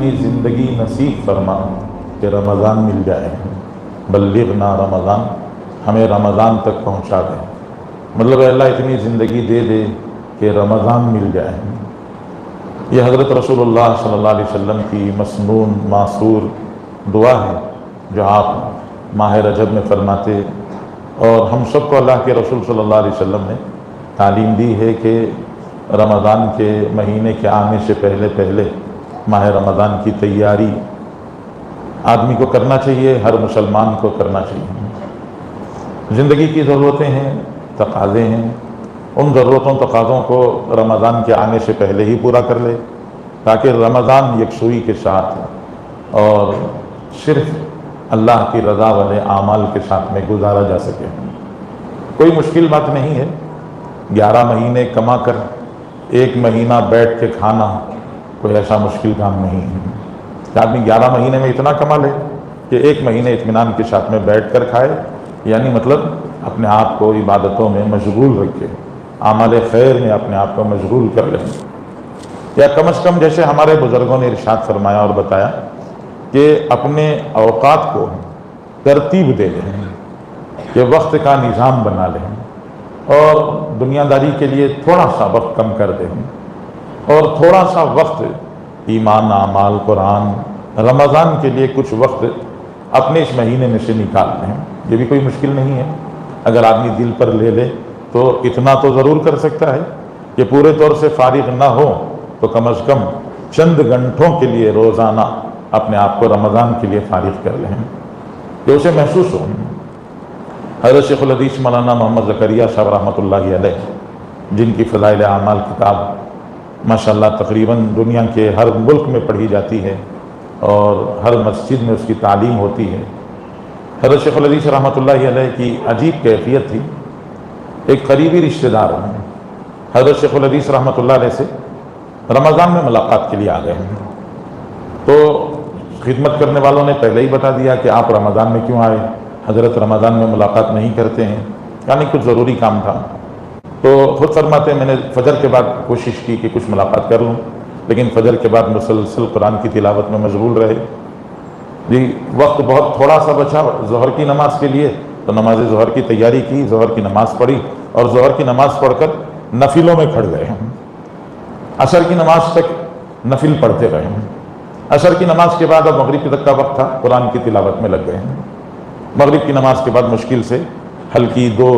ایسی زندگی نصیب فرما کہ رمضان مل جائے، بلغنا رمضان، ہمیں رمضان تک پہنچا دے۔ مطلب اے اللہ اتنی زندگی دے دے کہ رمضان مل جائے۔ یہ حضرت رسول اللہ صلی اللہ علیہ وسلم کی مسنون معصور دعا ہے جو آپ ماہ رجب میں فرماتے، اور ہم سب کو اللہ کے رسول صلی اللہ علیہ وسلم نے تعلیم دی ہے کہ رمضان کے مہینے کے آنے سے پہلے پہلے ماہ رمضان کی تیاری آدمی کو کرنا چاہیے، ہر مسلمان کو کرنا چاہیے۔ زندگی کی ضرورتیں ہیں، تقاضے ہیں، ان ضرورتوں تقاضوں کو رمضان کے آنے سے پہلے ہی پورا کر لے تاکہ رمضان یکسوئی کے ساتھ اور صرف اللہ کی رضا والے اعمال کے ساتھ میں گزارا جا سکے۔ کوئی مشکل بات نہیں ہے، 11 مہینے کما کر 1 مہینہ بیٹھ کے کھانا کوئی ایسا مشکل کام نہیں ہے کہ آدمی 11 مہینے میں اتنا کما لے کہ 1 مہینے اطمینان کے ساتھ میں بیٹھ کر کھائے، یعنی مطلب اپنے آپ کو عبادتوں میں مشغول رکھے، اعمال خیر میں اپنے آپ کو مشغول کر لیں، یا کم از کم جیسے ہمارے بزرگوں نے ارشاد فرمایا اور بتایا کہ اپنے اوقات کو ترتیب دے لیں، کہ وقت کا نظام بنا لیں اور دنیا داری کے لیے تھوڑا سا وقت کم کر دیں اور تھوڑا سا وقت ایمان، اعمال، قرآن، رمضان کے لیے کچھ وقت اپنے اس مہینے میں سے نکال لیں۔ یہ بھی کوئی مشکل نہیں ہے، اگر آدمی دل پر لے لے تو اتنا تو ضرور کر سکتا ہے کہ پورے طور سے فارغ نہ ہو تو کم از کم چند گھنٹوں کے لیے روزانہ اپنے آپ کو رمضان کے لیے فارغ کر لیں کہ اسے محسوس ہو۔ حضرت شیخ الحدیث مولانا محمد زکریا صاحب رحمۃ اللہ علیہ، جن کی فضائل اعمال کتاب ماشاءاللہ تقریباً دنیا کے ہر ملک میں پڑھی جاتی ہے اور ہر مسجد میں اس کی تعلیم ہوتی ہے، حضرت شیخ الحدیث رحمۃ اللہ علیہ کی عجیب کیفیت تھی۔ ایک قریبی رشتہ دار ہیں، حضرت شیخ الحدیث رحمۃ اللہ علیہ سے رمضان میں ملاقات کے لیے آ گئے ہیں، تو خدمت کرنے والوں نے پہلے ہی بتا دیا کہ آپ رمضان میں کیوں آئے، حضرت رمضان میں ملاقات نہیں کرتے ہیں، یعنی کچھ ضروری کام تھا۔ تو خود فرماتے ہیں میں نے فجر کے بعد کوشش کی کہ کچھ ملاقات کر لوں، لیکن فجر کے بعد مسلسل قرآن کی تلاوت میں مشغول رہے، جی وقت بہت تھوڑا سا بچا ظہر کی نماز کے لیے، تو نماز ظہر کی تیاری کی، ظہر کی نماز پڑھی اور ظہر کی نماز پڑھ کر نفلوں میں کھڑ گئے، عصر کی نماز تک نفل پڑھتے رہے، عصر کی نماز کے بعد اب مغرب تک کا وقت تھا، قرآن کی تلاوت میں لگ گئے، مغرب کی نماز کے بعد مشکل سے ہلکی 2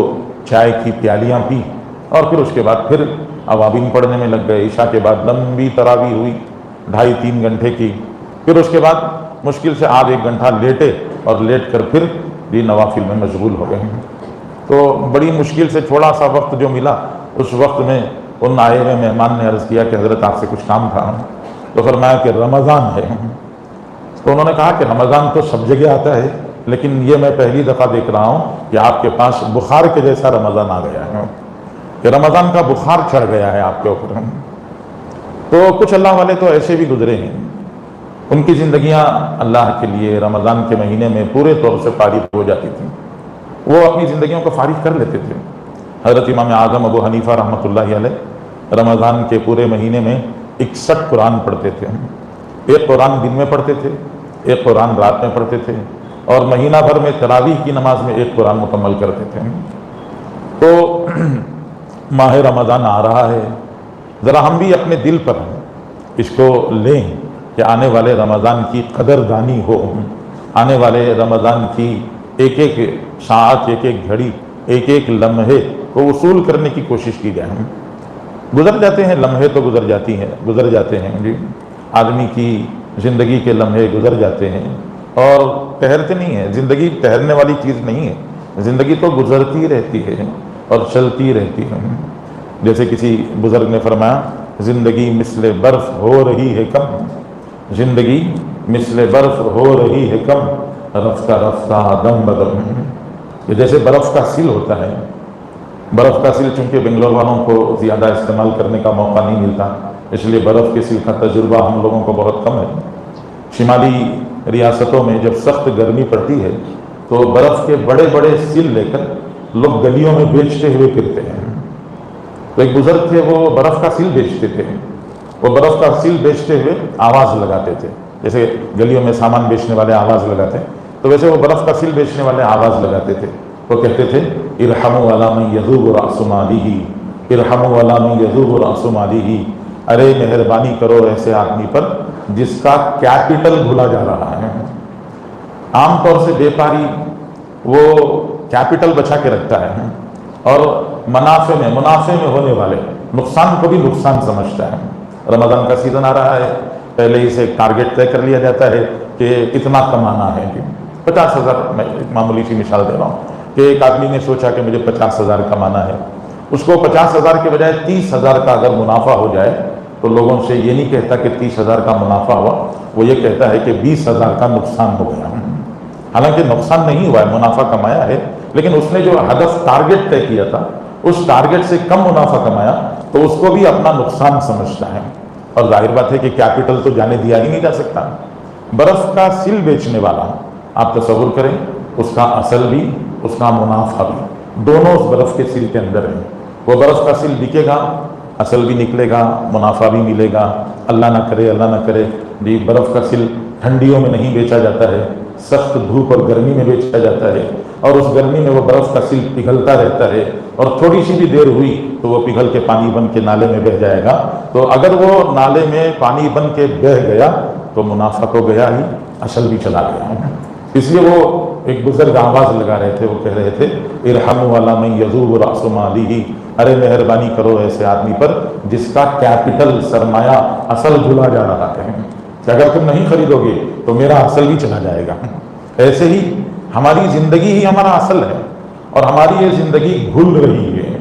چائے کی پیالیاں پی اور پھر اس کے بعد پھر اوابین پڑھنے میں لگ گئے، عشاء کے بعد لمبی تراویح ہوئی 2.5-3 گھنٹے کی، پھر اس کے بعد مشکل سے آدھ 1 گھنٹہ لیٹے اور لیٹ کر پھر بھی نوافل میں مشغول ہو گئے۔ تو بڑی مشکل سے تھوڑا سا وقت جو ملا، اس وقت میں ان آئے ہوئے مہمان نے عرض کیا کہ حضرت آپ سے کچھ کام تھا، تو فرمایا کہ رمضان ہے۔ تو انہوں نے کہا کہ رمضان تو سب جگہ آتا ہے، لیکن یہ میں پہلی دفعہ دیکھ رہا ہوں کہ آپ کے پاس بخار کے جیسا رمضان آ گیا ہے، کہ رمضان کا بخار چڑھ گیا ہے آپ کے اوپر۔ تو کچھ اللہ والے تو ایسے بھی گزرے ہیں، ان کی زندگیاں اللہ کے لیے رمضان کے مہینے میں پورے طور سے فارغ ہو جاتی تھیں، وہ اپنی زندگیوں کو فارغ کر لیتے تھے۔ حضرت امام اعظم ابو حنیفہ رحمۃ اللہ علیہ رمضان کے پورے مہینے میں 61 قرآن پڑھتے تھے، 1 قرآن دن میں پڑھتے تھے، 1 قرآن رات میں پڑھتے تھے، اور مہینہ بھر میں تراویح کی نماز میں 1 قرآن مکمل کرتے تھے۔ تو ماہ رمضان آ رہا ہے، ذرا ہم بھی اپنے دل پر اس کو لیں کہ آنے والے رمضان کی قدر دانی ہو، آنے والے رمضان کی ایک ایک ساعت، ایک ایک گھڑی، ایک ایک لمحے کو وصول کرنے کی کوشش کی جائے۔ گزر جاتے ہیں لمحے، تو گزر جاتے ہیں جی، آدمی کی زندگی کے لمحے گزر جاتے ہیں اور ٹھہرتے نہیں ہیں۔ زندگی ٹھہرنے والی چیز نہیں ہے، زندگی تو گزرتی رہتی ہے اور چلتی رہتی ہے۔ جیسے کسی بزرگ نے فرمایا، زندگی مثل برف ہو رہی ہے کم، زندگی مثل برف ہو رہی ہے کم، رفتہ رفتہ دم بدم۔ یہ جیسے برف کا سل ہوتا ہے، برف کا سل چونکہ بنگلور والوں کو زیادہ استعمال کرنے کا موقع نہیں ملتا، اس لیے برف کے سل کا تجربہ ہم لوگوں کو بہت کم ہے۔ شمالی ریاستوں میں جب سخت گرمی پڑتی ہے تو برف کے بڑے بڑے سل لے کر لوگ گلیوں میں بیچتے ہوئے پھرتے ہیں۔ تو ایک بزرگ تھے، وہ برف کا سل بیچتے تھے، وہ برف کا سل بیچتے ہوئے آواز لگاتے تھے جیسے گلیوں میں سامان بیچنے والے آواز لگاتے ہیں، تو ویسے وہ برف کا سل بیچنے والے آواز لگاتے تھے. وہ کہتے تھے ارحموا علی من یذوب رأس مالہ، ارحموا علی من یذوب رأس مالہ، ارے مہربانی کرو ایسے آدمی پر جس کا کیپٹل بھولا جا رہا ہے. عام طور سے بیپاری وہ کیپٹل بچا کے رکھتا ہے اور منافع میں ہونے والے نقصان کو بھی نقصان سمجھتا ہے. رمضان کا سیزن آ رہا ہے، پہلے ہی سے ایک ٹارگیٹ طے کر لیا جاتا ہے کہ اتنا کمانا ہے. 50,000، میں ایک معمولی سی مثال دے رہا ہوں کہ ایک آدمی نے سوچا کہ مجھے 50,000 کمانا ہے. اس کو 50,000 کے بجائے 30,000 کا اگر منافع ہو جائے تو لوگوں سے یہ نہیں کہتا کہ 30,000 کا منافع ہوا، وہ یہ کہتا ہے کہ 20,000 کا نقصان ہو گیا. حالانکہ نقصان نہیں ہوا ہے، منافع کمایا ہے، لیکن اس نے جو ہدف ٹارگیٹ طے کیا تھا اس ٹارگیٹ سے کم منافع کمایا تو اس کو بھی اپنا نقصان سمجھتا ہے. اور ظاہر بات ہے کہ کیپٹل تو جانے دیا ہی نہیں جا سکتا. برف کا سل بیچنے والا، آپ تصور کریں، اس کا اصل بھی اس کا منافع بھی دونوں اس برف کے سل کے اندر ہیں. وہ برف کا سل بکے گا، اصل بھی نکلے گا، منافع بھی ملے گا. اللہ نہ کرے جی برف کا سل ٹھنڈیوں میں نہیں بیچا جاتا ہے، سخت دھوپ اور گرمی میں بیچا جاتا ہے، اور اس گرمی میں وہ برف کا سل پگھلتا رہتا ہے، اور تھوڑی سی بھی دیر ہوئی تو وہ پگھل کے پانی بن کے نالے میں بہہ جائے گا. تو اگر وہ نالے میں پانی بن کے بہہ گیا تو منافع تو گیا ہی، اصل بھی چلا گیا. اس لیے وہ ایک بزرگ آواز لگا رہے تھے، وہ کہہ رہے تھے ارحموا علی من یذوب رأس مالہ، ارے مہربانی کرو ایسے آدمی پر جس کا کیپٹل سرمایہ اصل بھولا جا رہا ہے کہ اگر تم نہیں خریدو گے تو میرا اصل بھی چلا جائے گا. ایسے ہی ہماری زندگی ہی ہمارا اصل ہے اور ہماری یہ زندگی گھل رہی ہے.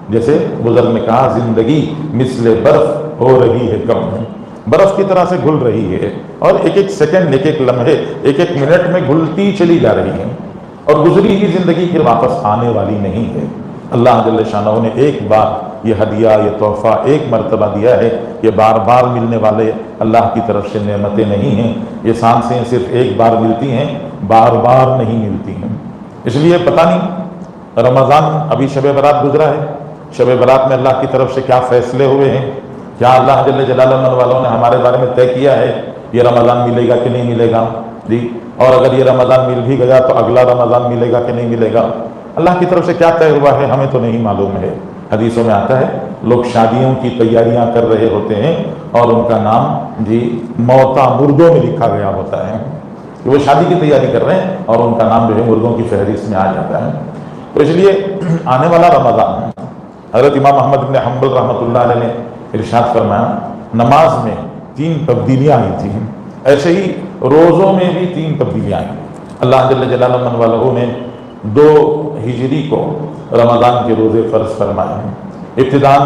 جیسے بزرگ نے کہا زندگی مثل برف ہو رہی ہے کم، برف کی طرح سے گھل رہی ہے، اور ایک ایک سیکنڈ، ایک ایک لمحے، ایک ایک منٹ میں گھلتی چلی جا رہی ہے، اور گزری ہوئی زندگی پھر واپس آنے والی نہیں ہے. اللہ جل شانہ نے ایک بار یہ ہدیہ، یہ تحفہ ایک مرتبہ دیا ہے. یہ بار بار ملنے والے اللہ کی طرف سے نعمتیں نہیں ہیں. یہ سانسیں صرف ایک بار ملتی ہیں، بار بار نہیں ملتی ہیں. اس لیے پتہ نہیں رمضان ابھی شب برات گزرا ہے، شب برات میں اللہ کی طرف سے کیا فیصلے ہوئے ہیں، کیا اللہ جل جلالہ والوں نے ہمارے بارے میں طے کیا ہے یہ رمضان ملے گا کہ نہیں ملے گا جی، اور اگر یہ رمضان مل بھی گیا تو اگلا رمضان ملے گا کہ نہیں ملے گا. اللہ کی طرف سے کیا طے ہوا ہے ہمیں تو نہیں معلوم ہے. حدیثوں میں آتا ہے لوگ شادیوں کی تیاریاں کر رہے ہوتے ہیں اور ان کا نام جی موتا مردوں میں لکھا گیا ہوتا ہے کہ وہ شادی کی تیاری کر رہے ہیں اور ان کا نام جو ہے مردوں کی فہرست میں آ جاتا ہے. تو اس لیے آنے والا رمضان، حضرت امام احمد بن حنبل رحمۃ اللہ علیہ نے ارشاد فرمایا نماز میں 3 تبدیلیاں آئی تھیں، ایسے ہی روزوں میں بھی 3 تبدیلیاں آئیں. اللہ جل جلالہ والہ نے 2 ہجری کو رمضان کے روزے فرض فرمائے ہیں. ابتداء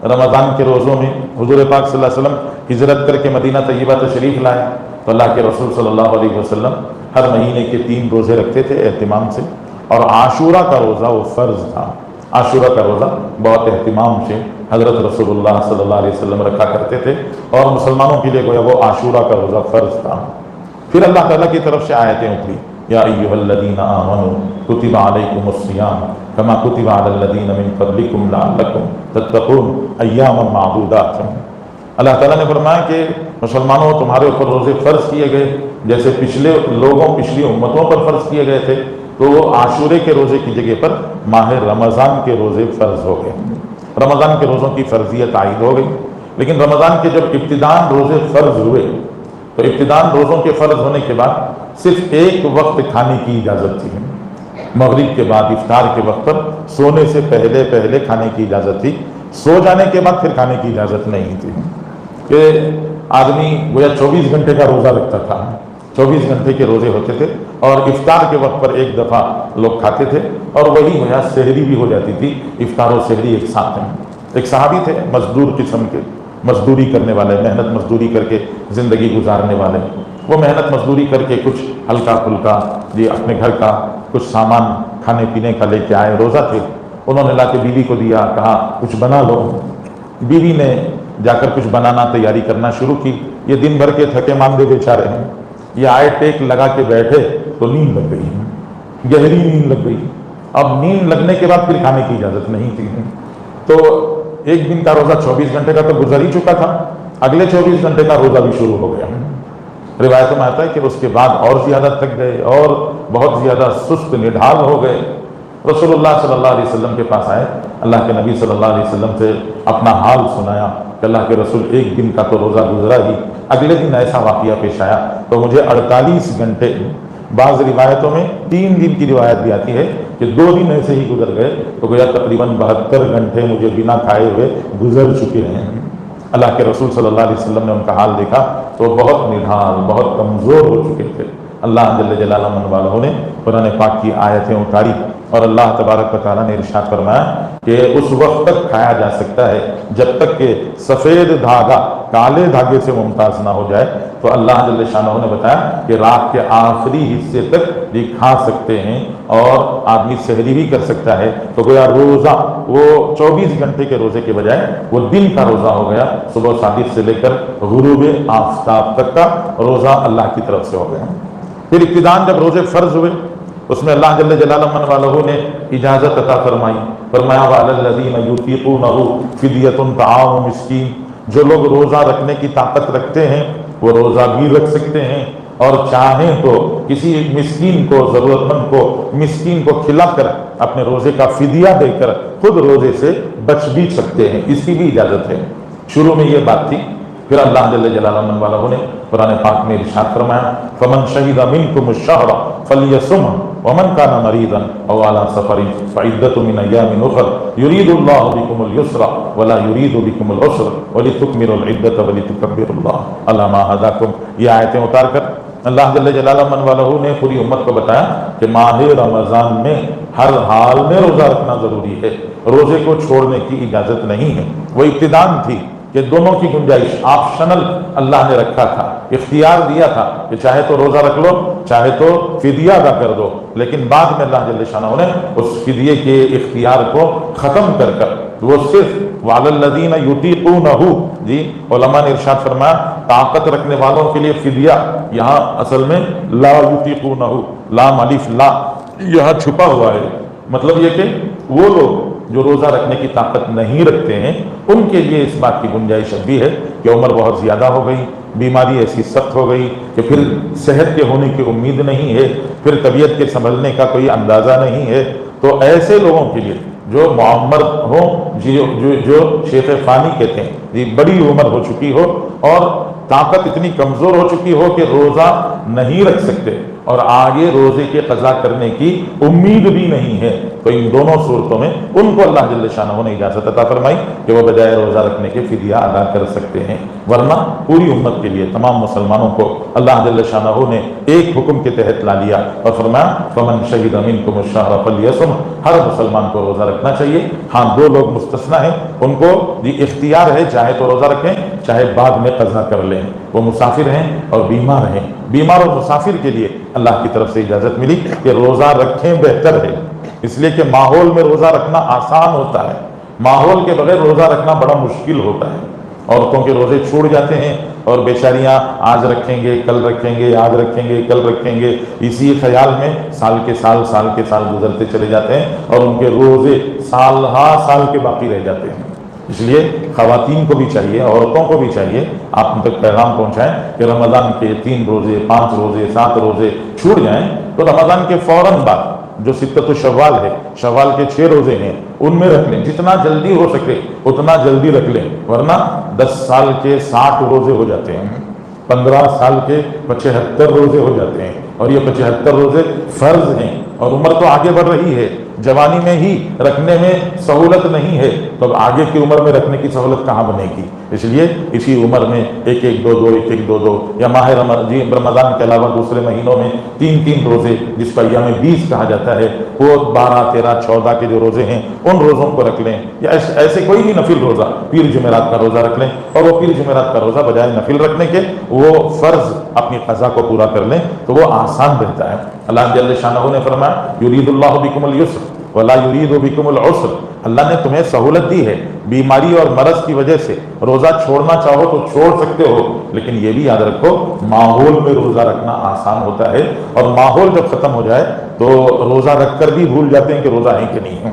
رمضان کے روزوں میں حضور پاک صلی اللہ علیہ وسلم ہجرت کر کے مدینہ طیبہ تشریف لائے تو اللہ کے رسول صلی اللہ علیہ وسلم ہر مہینے کے 3 روزے رکھتے تھے اہتمام سے، اور عاشورہ کا روزہ وہ فرض تھا. عاشورہ کا روزہ بہت اہتمام سے حضرت رسول اللہ صلی اللہ علیہ وسلم رکھا کرتے تھے، اور مسلمانوں کے لیے گویا وہ عاشورہ کا روزہ فرض تھا. پھر اللہ تعالیٰ کی طرف سے آیتیں اتری، یا ایھا الذین آمنوا کتب علیکم الصیام کما کتب علی الذین من قبلکم لعلکم تتقون ایاما معدودات. اللہ تعالیٰ نے فرمایا کہ مسلمانوں تمہارے اوپر روزے فرض کیے گئے جیسے پچھلے لوگوں، پچھلی امتوں پر فرض کیے گئے تھے، تو وہ عاشورے کے روزے کی جگہ پر ماہ رمضان کے روزے فرض ہو گئے. رمضان کے روزوں کی فرضیت عائد ہو گئی. لیکن رمضان کے جب ابتداء روزے فرض ہوئے تو ابتداء روزوں کے فرض ہونے کے بعد صرف ایک وقت کھانے کی اجازت تھی، مغرب کے بعد افطار کے وقت پر سونے سے پہلے کھانے کی اجازت تھی. سو جانے کے بعد پھر کھانے کی اجازت نہیں تھی کہ آدمی گویا 24 گھنٹے کا روزہ رکھتا تھا، 24 گھنٹے کے روزے ہوتے تھے، اور افطار کے وقت پر ایک دفعہ لوگ کھاتے تھے، اور وہی گویا سحری بھی ہو جاتی تھی. افطار و سحری ایک ساتھ ہیں. ایک صحابی تھے مزدور قسم کے، مزدوری کرنے والے، محنت مزدوری کر کے زندگی گزارنے والے. وہ محنت مزدوری کر کے کچھ ہلکا پھلکا جی اپنے گھر کا کچھ سامان کھانے پینے کا لے کے آئے. روزہ تھے، انہوں نے لا کے بیوی کو دیا، کہا کچھ بنا لو. بیوی نے جا کر کچھ بنانا تیاری کرنا شروع کی. یہ دن بھر کے تھکے ماندے بیچارے ہیں، یہ آئے ٹیک لگا کے بیٹھے تو نیند لگ گئی، گہری نیند لگ گئی. اب نیند لگنے کے بعد پھر کھانے کی اجازت نہیں تھی. تو ایک دن کا روزہ 24 گھنٹے کا تو گزر ہی چکا تھا، اگلے 24 گھنٹے کا روزہ بھی شروع ہو گیا. روایتوں میں آتا ہے کہ اس کے بعد اور زیادہ تھک گئے اور بہت زیادہ سست نڈھال ہو گئے۔ رسول اللہ صلی اللہ علیہ وسلم کے پاس آئے، اللہ کے نبی صلی اللہ علیہ وسلم سے اپنا حال سنایا کہ اللہ کے رسول ایک دن کا تو روزہ گزرا ہی، اگلے دن ایسا واقعہ پیش آیا تو مجھے 48 گھنٹے، بعض روایتوں میں 3 دن کی روایت بھی آتی ہے کہ 2 دن ایسے ہی گزر گئے، تو گویا تقریباً 72 گھنٹے مجھے بنا کھائے ہوئے گزر چکے ہیں۔ اللہ کے رسول صلی اللہ علیہ وسلم نے ان کا حال دیکھا تو بہت نڈھال، بہت کمزور ہو چکے تھے۔ اللہ جل جلالہ من والہ نے قرآن پاک کی آیتیں اتاری اور اللہ تبارک و تعالیٰ نے ارشاد فرمایا کہ اس وقت تک کھایا جا سکتا ہے جب تک کہ سفید دھاگا کالے دھاگے سے ممتاز نہ ہو جائے۔ تو اللہ جل شانہ نے بتایا کہ رات کے آخری حصے تک یہ کھا سکتے ہیں اور آدمی سحری بھی کر سکتا ہے۔ تو گویا روزہ وہ 24 گھنٹے کے روزے کے بجائے وہ دن کا روزہ ہو گیا، صبح صادق سے لے کر غروب آفتاب تک کا روزہ اللہ کی طرف سے ہو گیا۔ پھر ابتداءً جب روزے فرض ہوئے اس میں اللہ جل جلالہ من والہ نے اجازت عطا فرمائی، فرمایا وَعَلَى الَّذِينَ يُطِيقُونَهُ فِدْيَةٌ طَعَامُ مِسْكِينٍ، جو لوگ روزہ رکھنے کی طاقت رکھتے ہیں وہ روزہ بھی رکھ سکتے ہیں، اور چاہیں تو کسی مسکین کو، ضرورت مند کو، مسکین کو کھلا کر اپنے روزے کا فدیہ دے کر خود روزے سے بچ بھی سکتے ہیں، اس کی بھی اجازت ہے۔ شروع میں یہ بات تھی، پھر اللہ جل جلالہ من والہ نے قرآن پاک میں ارشاد فرمایا فَمَنْ شَهِدَ مِنْكُمُ الشَّهْرَ فَلْيَصُمْهُ وَمَنْ كَانَ مَرِيضًا أَوْ عَلَى سَفَرٍ فَعِدَّةٌ مِنْ أَيَّامٍ أُخَرَ يُرِيدُ اللَّهُ بِكُمُ الْيُسْرَ وَلَا يُرِيدُ بِكُمُ الْعُسْرَ وَلِتُكْمِلُوا الْعِدَّةَ وَلِتُكَبِّرُوا اللَّهَ عَلَى مَا هَدَاكُمْ۔ یہ آیتیں اتار کر اللہ جل جلالہ من والہ نے پوری امت کو بتایا کہ ماہ رمضان میں ہر حال میں روزہ رکھنا ضروری ہے، روزے کو چھوڑنے کی اجازت نہیں ہے۔ وہ ابتداء تھی کہ دونوں کی گنجائش آپشنل اللہ نے رکھا تھا، اختیار دیا تھا کہ چاہے تو روزہ رکھ لو، چاہے تو فدیہ ادا کر دو، لیکن بعد میں اللہ جل شانہ نے اس فدیے کے اختیار کو ختم کر کر وہ صرف وَعَلَى الَّذِينَ يُطِيقُونَهُ، جی علماء نے ارشاد فرمایا طاقت رکھنے والوں کے لیے فدیہ، یہاں اصل میں لا یطیقونہ، لام الف لا یہاں چھپا ہوا ہے، مطلب یہ کہ وہ لوگ جو روزہ رکھنے کی طاقت نہیں رکھتے ہیں ان کے لیے اس بات کی گنجائش اب بھی ہے کہ عمر بہت زیادہ ہو گئی، بیماری ایسی سخت ہو گئی کہ پھر صحت کے ہونے کی امید نہیں ہے، پھر طبیعت کے سنبھلنے کا کوئی اندازہ نہیں ہے، تو ایسے لوگوں کے لیے جو معمر ہوں، جو شیخ فانی کہتے ہیں، یہ بڑی عمر ہو چکی ہو اور طاقت اتنی کمزور ہو چکی ہو کہ روزہ نہیں رکھ سکتے اور آگے روزے کے قضا کرنے کی امید بھی نہیں ہے، تو ان دونوں صورتوں میں ان کو اللہ جل شانہ نے اجازت عطا فرمائی کہ وہ بجائے روزہ رکھنے کے فدیہ ادا کر سکتے ہیں، ورنہ پوری امت کے لیے تمام مسلمانوں کو اللہ جل شانہ نے ایک حکم کے تحت لا لیا اور فرمایا فَمَنْ شَهِدَ مِنْكُمُ الشَّهْرَ فَلْيَصُمْهُ، ہر مسلمان کو روزہ رکھنا چاہیے۔ ہاں 2 لوگ مستثنیٰ ہیں، ان کو یہ اختیار ہے چاہے تو روزہ رکھیں چاہے بعد میں قضا کر لیں، وہ مسافر ہیں اور بیمار ہیں۔ بیمار اور مسافر کے لیے اللہ کی طرف سے اجازت ملی کہ روزہ رکھیں بہتر ہے، اس لیے کہ ماحول میں روزہ رکھنا آسان ہوتا ہے، ماحول کے بغیر روزہ رکھنا بڑا مشکل ہوتا ہے۔ عورتوں کے روزے چھوٹ جاتے ہیں اور بیچاریاں آج رکھیں گے کل رکھیں گے، آج رکھیں گے کل رکھیں گے، اسی خیال میں سال کے سال گزرتے چلے جاتے ہیں اور ان کے روزے سال ہا سال کے باقی رہ جاتے ہیں۔ اس لیے خواتین کو بھی چاہیے، عورتوں کو بھی چاہیے آپ ان تک پیغام پہنچائیں کہ رمضان کے 3 روزے 5 روزے 7 روزے چھوٹ جائیں تو رمضان کے فوراً بعد جو ستۃ شوال ہے، شوال کے 6 روزے ہیں ان میں رکھ لیں، جتنا جلدی ہو سکے اتنا جلدی رکھ لیں، ورنہ 10 سال کے 60 روزے ہو جاتے ہیں، 15 سال کے 75 روزے ہو جاتے ہیں، اور یہ 75 روزے فرض ہیں اور عمر تو آگے بڑھ رہی ہے، جوانی میں ہی رکھنے میں سہولت نہیں ہے تو اب آگے کی عمر میں رکھنے کی سہولت کہاں بنے گی؟ اس لیے اسی عمر میں 1-1-2-2 یا ماہ رمضان کے علاوہ دوسرے مہینوں میں 3 روزے جس کو ایام 20 کہا جاتا ہے، وہ 12 13 14 کے جو روزے ہیں ان روزوں کو رکھ لیں، یا ایسے کوئی بھی نفل روزہ پیر جمعرات کا روزہ رکھ لیں اور وہ پیر جمعرات کا روزہ بجائے نفل رکھنے کے وہ فرض اپنی قضا کو پورا کر لیں تو وہ آسان رہتا ہے۔ اللہ جل شانہ نے فرمایا یرید اللہ بکم الیسر ولا یرید بکم العسر، اللہ نے تمہیں سہولت دی ہے، بیماری اور مرض کی وجہ سے روزہ چھوڑنا چاہو تو چھوڑ سکتے ہو، لیکن یہ بھی یاد رکھو ماحول میں روزہ رکھنا آسان ہوتا ہے، اور ماحول جب ختم ہو جائے تو روزہ رکھ کر بھی بھول جاتے ہیں کہ روزہ ہے کہ نہیں ہے۔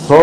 100